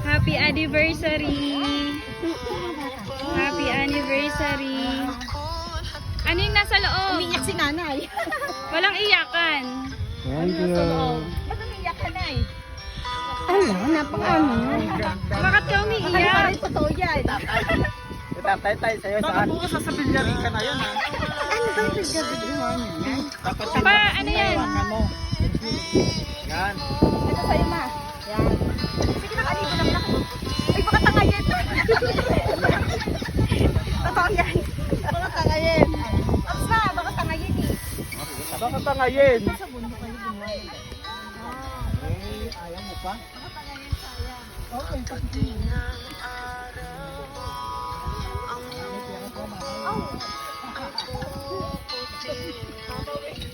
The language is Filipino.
Happy anniversary! Happy anniversary! Ano yung nasa loob? Umiiyak si nanay. Walang iyakan. Thank you. Ba't umiiyak ka na eh? Ala, napakaano na. Bakit ka umiiyak? Ay, totoo yan. Tatay tayo sa'yo saan? Bukas sa bilyari ka na yan ha. Ano ba yung pagkagaguhan niya? Dapat Pa, ano yan? mo. Yan. Ito sa'yo, ma. Yan. Sige na, kalibo lang lang. Ay, baka tangayin. Totoo yan. Baka tangayin. Ops na, baka tangayin eh. Baka tangayin. Sa bundok kayo gumawa. Ayaw mo pa? Baka tangayin, sayang. Okay, Ang